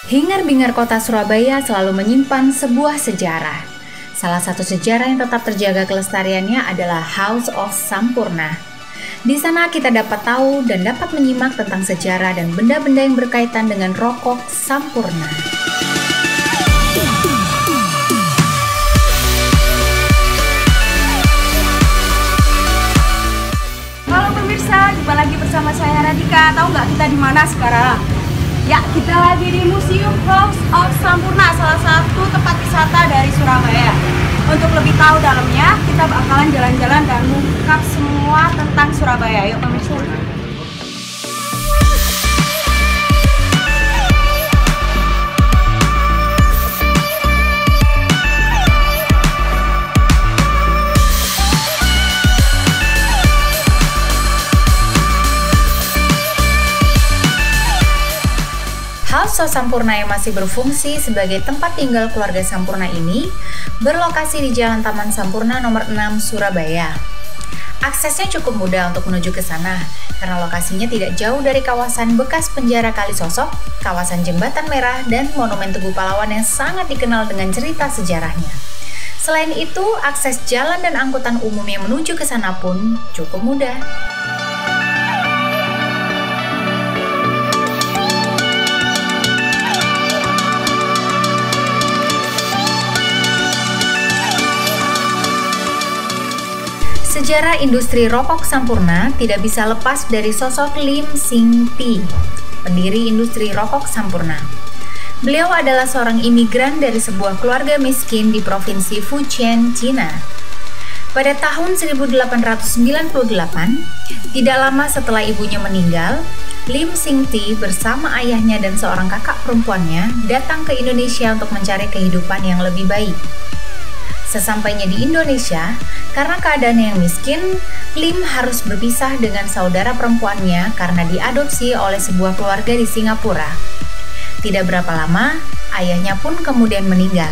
Hingar-bingar kota Surabaya selalu menyimpan sebuah sejarah. Salah satu sejarah yang tetap terjaga kelestariannya adalah House of Sampurna. Di sana kita dapat tahu dan dapat menyimak tentang sejarah dan benda-benda yang berkaitan dengan rokok Sampurna. Halo pemirsa, jumpa lagi bersama saya Radika. Tahu nggak kita di mana sekarang? Ya, kita lagi di Museum House of Sampurna, salah satu tempat wisata dari Surabaya. Untuk lebih tahu dalamnya, kita bakalan jalan-jalan dan mengungkap semua tentang Surabaya. Yuk pemirsa. House of Sampurna yang masih berfungsi sebagai tempat tinggal keluarga Sampurna ini berlokasi di Jalan Taman Sampurna nomor 6 Surabaya. Aksesnya cukup mudah untuk menuju ke sana karena lokasinya tidak jauh dari kawasan bekas penjara Kalisosok, kawasan Jembatan Merah, dan Monumen Tugu Pahlawan yang sangat dikenal dengan cerita sejarahnya. Selain itu, akses jalan dan angkutan umum yang menuju ke sana pun cukup mudah. Sejarah industri rokok Sampurna tidak bisa lepas dari sosok Lim Sing Ti, pendiri industri rokok Sampurna. Beliau adalah seorang imigran dari sebuah keluarga miskin di provinsi Fujian, Cina. Pada tahun 1898, tidak lama setelah ibunya meninggal, Lim Sing Ti bersama ayahnya dan seorang kakak perempuannya datang ke Indonesia untuk mencari kehidupan yang lebih baik. Sesampainya di Indonesia, karena keadaannya yang miskin, Lim harus berpisah dengan saudara perempuannya karena diadopsi oleh sebuah keluarga di Singapura. Tidak berapa lama, ayahnya pun kemudian meninggal.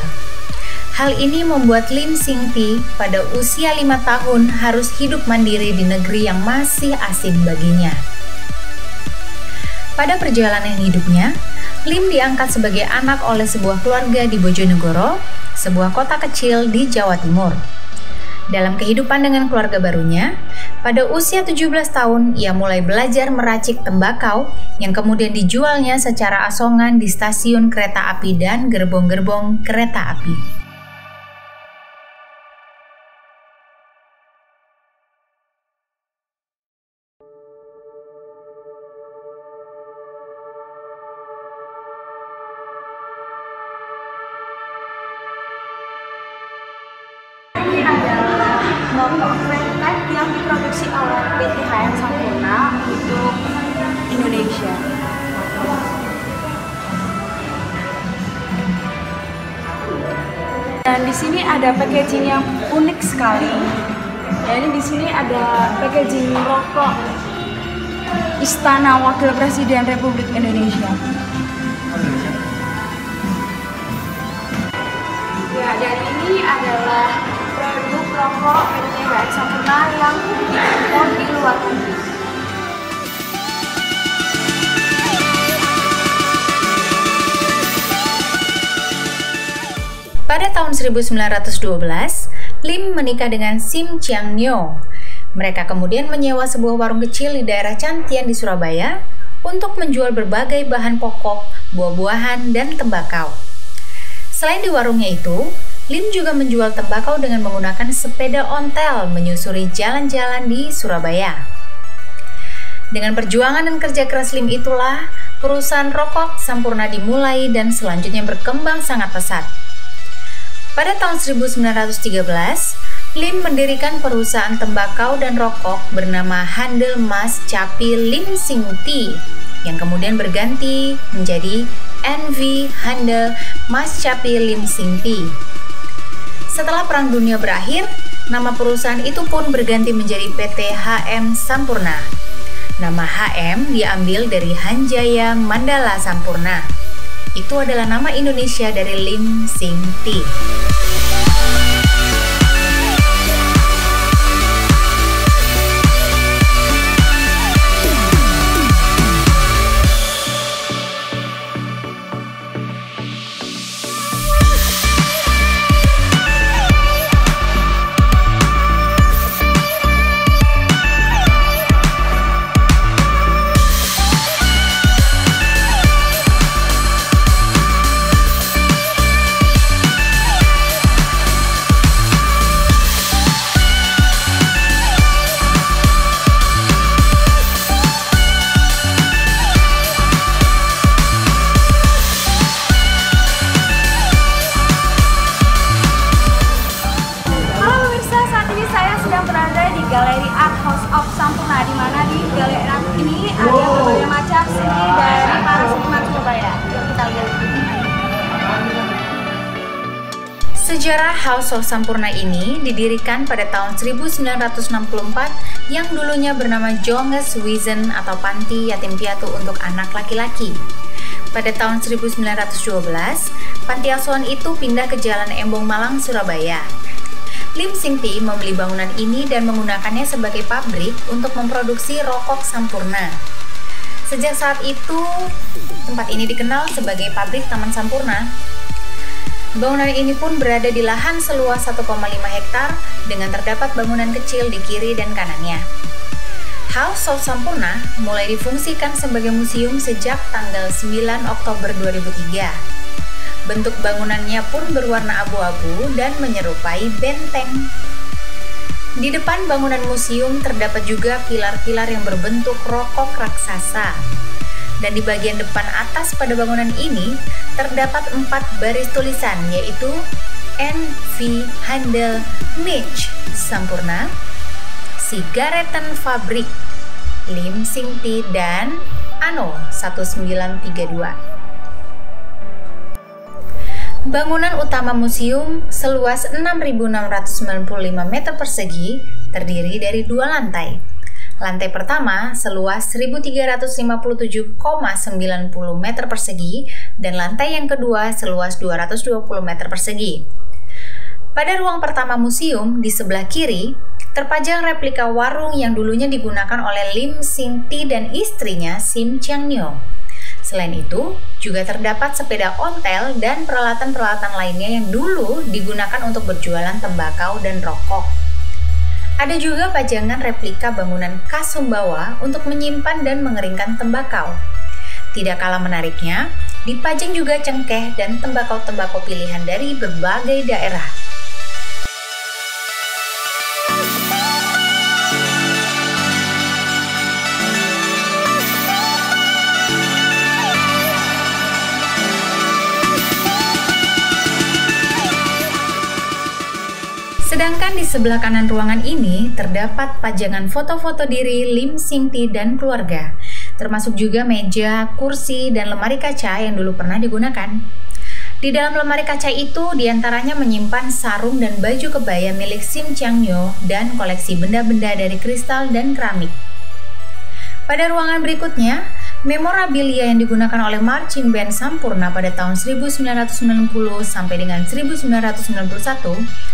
Hal ini membuat Lim Sing Ti pada usia 5 tahun harus hidup mandiri di negeri yang masih asing baginya. Pada perjalanan hidupnya, Lim diangkat sebagai anak oleh sebuah keluarga di Bojonegoro, sebuah kota kecil di Jawa Timur. Dalam kehidupan dengan keluarga barunya, pada usia 17 tahun ia mulai belajar meracik tembakau yang kemudian dijualnya secara asongan di stasiun kereta api dan gerbong-gerbong kereta api. Ini adalah rokok vape yang diproduksi oleh PT HM Sampurna untuk Indonesia. Dan di sini ada packaging yang unik sekali. Ya, ini di sini ada packaging rokok Istana Wakil Presiden Republik Indonesia. Ya, dan ini adalah produk rokok PT HM Sampurna yang diimpor di luar negeri. Pada tahun 1912, Lim menikah dengan Sim Chiang Nyo. Mereka kemudian menyewa sebuah warung kecil di daerah Cantian di Surabaya untuk menjual berbagai bahan pokok, buah-buahan, dan tembakau. Selain di warungnya itu, Lim juga menjual tembakau dengan menggunakan sepeda ontel menyusuri jalan-jalan di Surabaya. Dengan perjuangan dan kerja keras Lim itulah, perusahaan rokok Sampurna dimulai dan selanjutnya berkembang sangat pesat. Pada tahun 1913, Lim mendirikan perusahaan tembakau dan rokok bernama Handel Mas Capi Lim Sing Ti, yang kemudian berganti menjadi NV Handel Mas Capi Lim Sing Ti. Setelah Perang Dunia berakhir, nama perusahaan itu pun berganti menjadi PT HM Sampurna. Nama HM diambil dari Hanjaya Mandala Sampurna. Itu adalah nama Indonesia dari Lim Sing Ti. ada berbagai macam seni dari para seniman Surabaya. Yuk kita lihat. Sejarah House of Sampurna ini didirikan pada tahun 1964 yang dulunya bernama Jonges Wizen atau Panti Yatim Piatu untuk anak laki-laki. Pada tahun 1912, panti asuhan itu pindah ke Jalan Embong Malang, Surabaya. Lim Sing Ti membeli bangunan ini dan menggunakannya sebagai pabrik untuk memproduksi rokok Sampurna. Sejak saat itu, tempat ini dikenal sebagai pabrik Taman Sampurna. Bangunan ini pun berada di lahan seluas 1,5 hektar dengan terdapat bangunan kecil di kiri dan kanannya. House of Sampurna mulai difungsikan sebagai museum sejak tanggal 9 Oktober 2003. Bentuk bangunannya pun berwarna abu-abu dan menyerupai benteng. Di depan bangunan museum terdapat juga pilar-pilar yang berbentuk rokok raksasa. Dan di bagian depan atas pada bangunan ini terdapat 4 baris tulisan, yaitu N.V. Handel Mich Sampurna, Sigaretenfabrik Lim Sing Ti, dan Anno 1932. Bangunan utama museum seluas 6.695 meter persegi terdiri dari 2 lantai. Lantai pertama seluas 1.357,90 meter persegi dan lantai yang kedua seluas 220 meter persegi. Pada ruang pertama museum di sebelah kiri terpajang replika warung yang dulunya digunakan oleh Lim Sing Ti dan istrinya Sim Chiang Nyo. Selain itu, juga terdapat sepeda ontel dan peralatan-peralatan lainnya yang dulu digunakan untuk berjualan tembakau dan rokok. Ada juga pajangan replika bangunan khas Sumbawa untuk menyimpan dan mengeringkan tembakau. Tidak kalah menariknya, dipajang juga cengkeh dan tembakau-tembakau pilihan dari berbagai daerah. Sedangkan di sebelah kanan ruangan ini terdapat pajangan foto-foto diri Lim Sing Ti dan keluarga, termasuk juga meja, kursi, dan lemari kaca yang dulu pernah digunakan. Di dalam lemari kaca itu diantaranya menyimpan sarung dan baju kebaya milik Sim Chiang Nyo dan koleksi benda-benda dari kristal dan keramik. Pada ruangan berikutnya, memorabilia yang digunakan oleh marching band Sampurna pada tahun 1990 sampai dengan 1991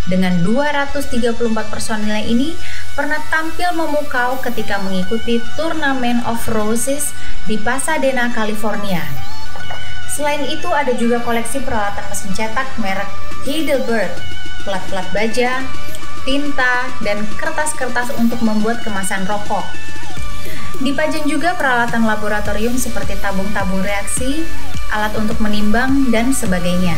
dengan 234 personilnya ini pernah tampil memukau ketika mengikuti Tournament of Roses di Pasadena, California. Selain itu ada juga koleksi peralatan mesin cetak merek Heidelberg, plat-plat baja, tinta, dan kertas-kertas untuk membuat kemasan rokok. Dipajang juga peralatan laboratorium seperti tabung-tabung reaksi, alat untuk menimbang, dan sebagainya.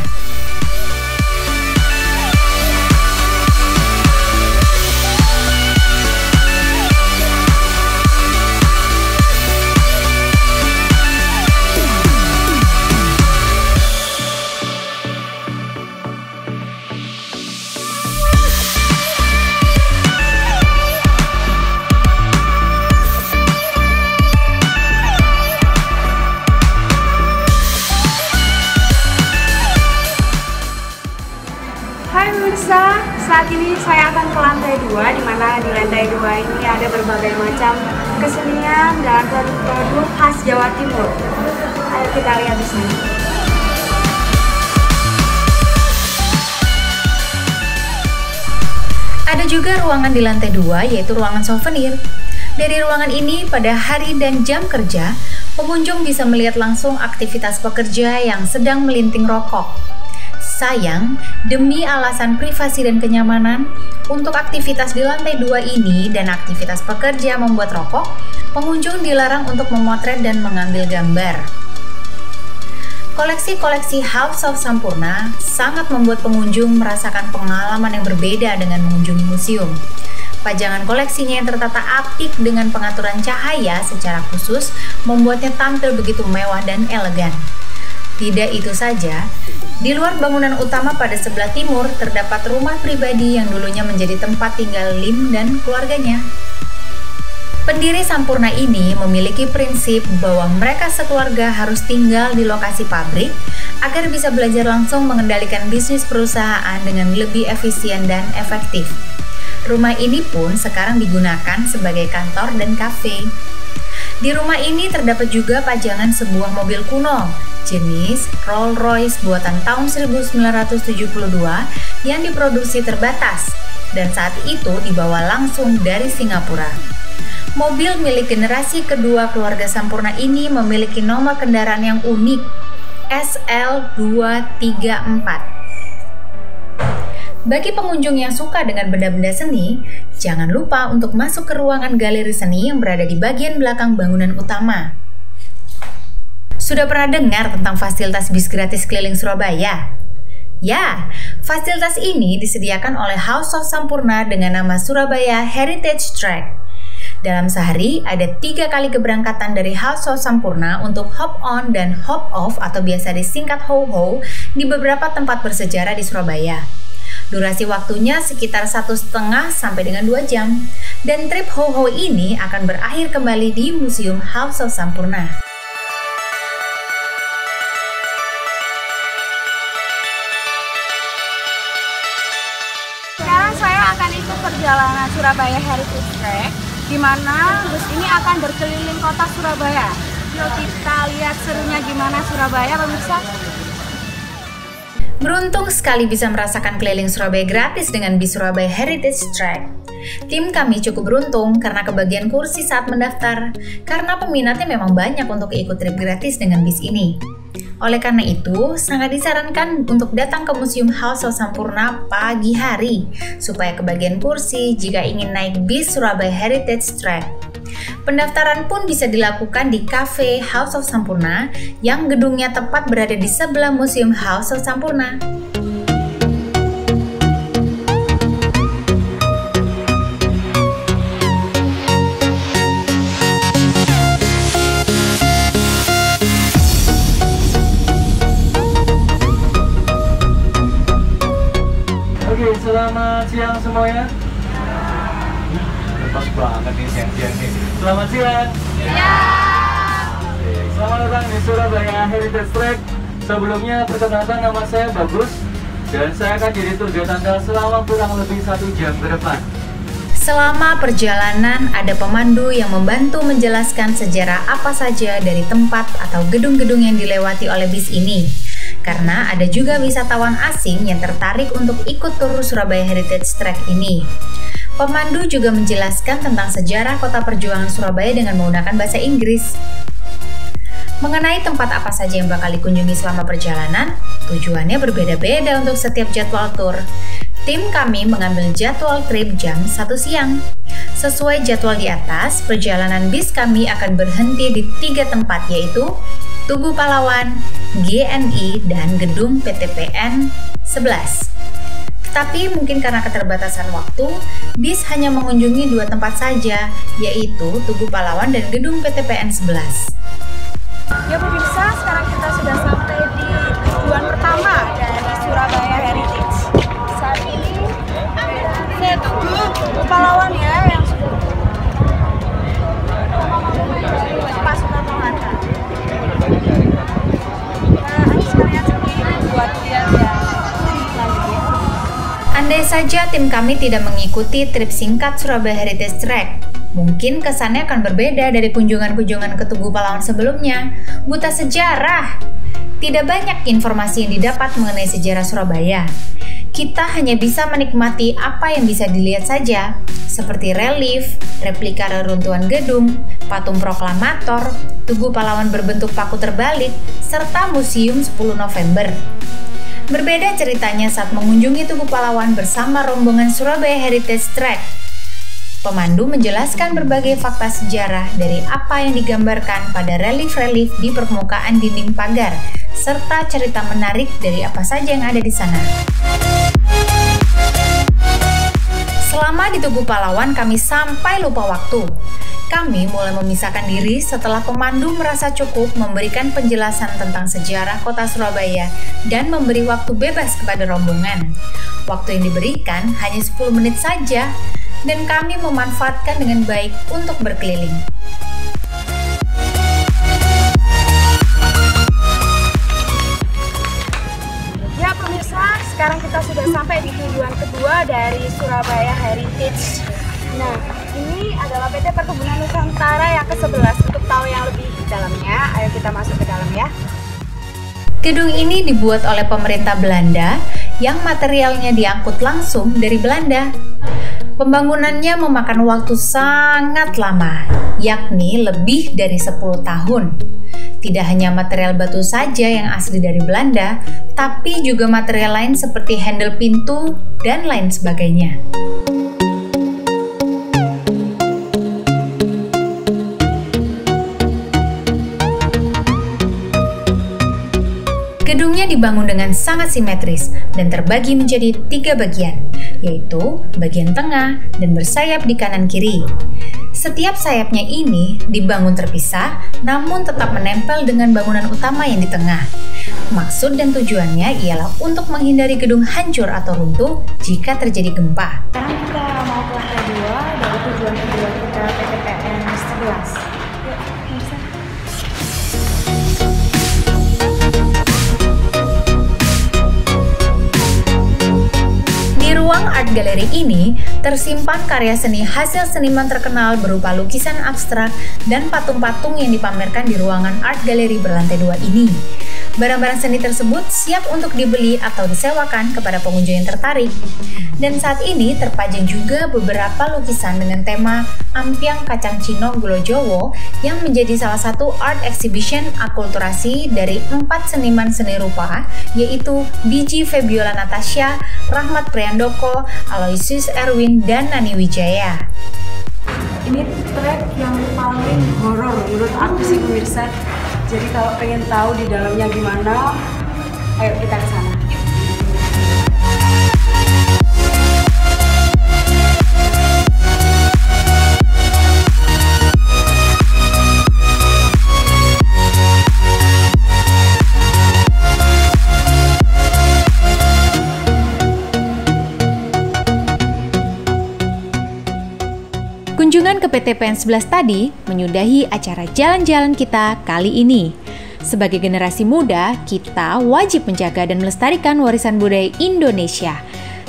Saat ini saya akan ke lantai 2, di mana di lantai 2 ini ada berbagai macam kesenian dan produk khas Jawa Timur. Ayo kita lihat di sini. Ada juga ruangan di lantai 2, yaitu ruangan souvenir. Dari ruangan ini, pada hari dan jam kerja, pengunjung bisa melihat langsung aktivitas pekerja yang sedang melinting rokok. Sayang, demi alasan privasi dan kenyamanan, untuk aktivitas di lantai 2 ini dan aktivitas pekerja membuat rokok, pengunjung dilarang untuk memotret dan mengambil gambar. Koleksi-koleksi House of Sampurna sangat membuat pengunjung merasakan pengalaman yang berbeda dengan mengunjungi museum. Pajangan koleksinya yang tertata apik dengan pengaturan cahaya secara khusus membuatnya tampil begitu mewah dan elegan. Tidak itu saja, di luar bangunan utama pada sebelah timur terdapat rumah pribadi yang dulunya menjadi tempat tinggal Lim dan keluarganya. Pendiri Sampurna ini memiliki prinsip bahwa mereka sekeluarga harus tinggal di lokasi pabrik agar bisa belajar langsung mengendalikan bisnis perusahaan dengan lebih efisien dan efektif. Rumah ini pun sekarang digunakan sebagai kantor dan kafe. Di rumah ini terdapat juga pajangan sebuah mobil kuno jenis Rolls-Royce buatan tahun 1972 yang diproduksi terbatas dan saat itu dibawa langsung dari Singapura. Mobil milik generasi kedua keluarga Sampurna ini memiliki nomor kendaraan yang unik, SL234. Bagi pengunjung yang suka dengan benda-benda seni, jangan lupa untuk masuk ke ruangan galeri seni yang berada di bagian belakang bangunan utama. Sudah pernah dengar tentang fasilitas bis gratis keliling Surabaya? Ya, fasilitas ini disediakan oleh House of Sampurna dengan nama Surabaya Heritage Track. Dalam sehari, ada 3 kali keberangkatan dari House of Sampurna untuk hop on dan hop off atau biasa disingkat ho-ho di beberapa tempat bersejarah di Surabaya. Durasi waktunya sekitar 1,5 sampai dengan 2 jam. Dan trip ho-ho ini akan berakhir kembali di Museum House of Sampurna. Sekarang saya akan ikut perjalanan Surabaya Heritage Track, di mana bus ini akan berkeliling kota Surabaya. Yuk kita lihat serunya gimana Surabaya, pemirsa. Beruntung sekali bisa merasakan keliling Surabaya gratis dengan bis Surabaya Heritage Track. Tim kami cukup beruntung karena kebagian kursi saat mendaftar, karena peminatnya memang banyak untuk ikut trip gratis dengan bis ini. Oleh karena itu, sangat disarankan untuk datang ke Museum House of Sampurna pagi hari, supaya kebagian kursi jika ingin naik bis Surabaya Heritage Track. Pendaftaran pun bisa dilakukan di Cafe House of Sampurna yang gedungnya tepat berada di sebelah Museum House of Sampurna. Oke, selamat siang semuanya. Pas banget nih siang-siang nih. Selamat siang. Selamat datang di Surabaya Heritage Track. Sebelumnya perkenalkan, nama saya Bagus dan saya akan jadi tour guide Anda selama kurang lebih 1 jam ke depan. Selama perjalanan ada pemandu yang membantu menjelaskan sejarah apa saja dari tempat atau gedung-gedung yang dilewati oleh bis ini. Karena ada juga wisatawan asing yang tertarik untuk ikut tur Surabaya Heritage Track ini. Pemandu juga menjelaskan tentang sejarah kota perjuangan Surabaya dengan menggunakan bahasa Inggris. Mengenai tempat apa saja yang bakal dikunjungi selama perjalanan, tujuannya berbeda-beda untuk setiap jadwal tur. Tim kami mengambil jadwal trip jam 1 siang. Sesuai jadwal di atas, perjalanan bis kami akan berhenti di 3 tempat, yaitu Tugu Pahlawan, GNI, dan gedung PTPN 11. Tetapi mungkin karena keterbatasan waktu, bis hanya mengunjungi 2 tempat saja, yaitu Tugu Pahlawan dan gedung PTPN 11. Ya pemirsa, sekarang kita sudah sampai di tujuan pertama dari Surabaya Heritage. Saat ini saya Tugu Pahlawan ya, yang sudah Pak Soekarno-Hatta. Andai saja tim kami tidak mengikuti trip singkat Surabaya Heritage Track, mungkin kesannya akan berbeda dari kunjungan-kunjungan ke Tugu Pahlawan sebelumnya. Buta sejarah. Tidak banyak informasi yang didapat mengenai sejarah Surabaya. Kita hanya bisa menikmati apa yang bisa dilihat saja, seperti relief, replika reruntuhan gedung, patung proklamator, Tugu Pahlawan berbentuk paku terbalik, serta Museum 10 November. Berbeda ceritanya saat mengunjungi Tugu Pahlawan bersama rombongan Surabaya Heritage Track. Pemandu menjelaskan berbagai fakta sejarah dari apa yang digambarkan pada relief-relief di permukaan dinding pagar, serta cerita menarik dari apa saja yang ada di sana. Selama di Tugu Pahlawan kami sampai lupa waktu. Kami mulai memisahkan diri setelah pemandu merasa cukup memberikan penjelasan tentang sejarah kota Surabaya dan memberi waktu bebas kepada rombongan. Waktu yang diberikan hanya 10 menit saja. dan kami memanfaatkan dengan baik untuk berkeliling. Ya pemirsa, sekarang kita sudah sampai di tujuan kedua dari Surabaya Heritage. Nah, ini adalah PT Perkebunan Nusantara yang ke-11. Untuk tahu yang lebih dalamnya, ayo kita masuk ke dalam ya. Gedung ini dibuat oleh pemerintah Belanda yang materialnya diangkut langsung dari Belanda. Pembangunannya memakan waktu sangat lama, yakni lebih dari 10 tahun. Tidak hanya material batu saja yang asli dari Belanda, tapi juga material lain seperti handle pintu dan lain sebagainya. Gedungnya dibangun dengan sangat simetris dan terbagi menjadi 3 bagian, yaitu bagian tengah dan bersayap di kanan kiri. Setiap sayapnya ini dibangun terpisah, namun tetap menempel dengan bangunan utama yang di tengah. Maksud dan tujuannya ialah untuk menghindari gedung hancur atau runtuh jika terjadi gempa. Sekarang kita mau ke lantai 2 dari tujuan kedua kita PTPN 11. Yuk, pemirsa. Di ruang art gallery ini tersimpan karya seni hasil seniman terkenal berupa lukisan abstrak dan patung-patung yang dipamerkan di ruangan art gallery berlantai 2 ini. Barang-barang seni tersebut siap untuk dibeli atau disewakan kepada pengunjung yang tertarik. Dan saat ini terpajang juga beberapa lukisan dengan tema Ampiang Kacang Cino Gulo Jowo yang menjadi salah satu art exhibition akulturasi dari 4 seniman seni rupa, yaitu Biji Febiola Natasha, Rahmat Priandoko, Aloysius Erwin, dan Nani Wijaya. Ini trek yang paling horor menurut aku sih pemirsa. Jadi kalau pengen tahu di dalamnya gimana, ayo kita ke sana. Kunjungan ke PTPN 11 tadi menyudahi acara jalan-jalan kita kali ini. Sebagai generasi muda, kita wajib menjaga dan melestarikan warisan budaya Indonesia.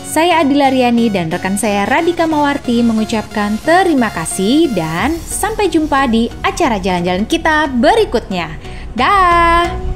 Saya Adila Riani dan rekan saya Radika Mawarti mengucapkan terima kasih dan sampai jumpa di acara jalan-jalan kita berikutnya. Dah!